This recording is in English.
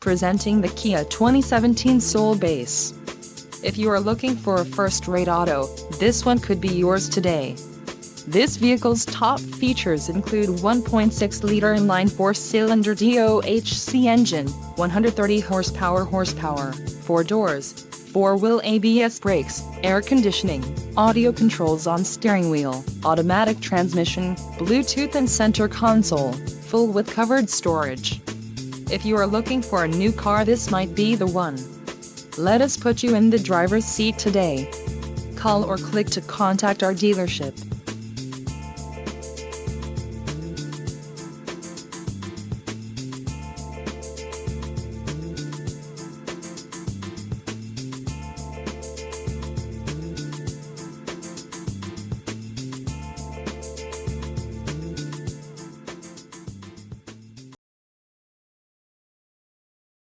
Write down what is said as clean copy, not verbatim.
Presenting the Kia 2017 Soul Base. If you are looking for a first-rate auto, this one could be yours today. This vehicle's top features include 1.6-liter inline four-cylinder DOHC engine, 130 horsepower, 4 doors, 4-wheel ABS brakes, air conditioning, audio controls on steering wheel, automatic transmission, Bluetooth and center console, full with covered storage. If you are looking for a new car, this might be the one. Let us put you in the driver's seat today. Call or click to contact our dealership.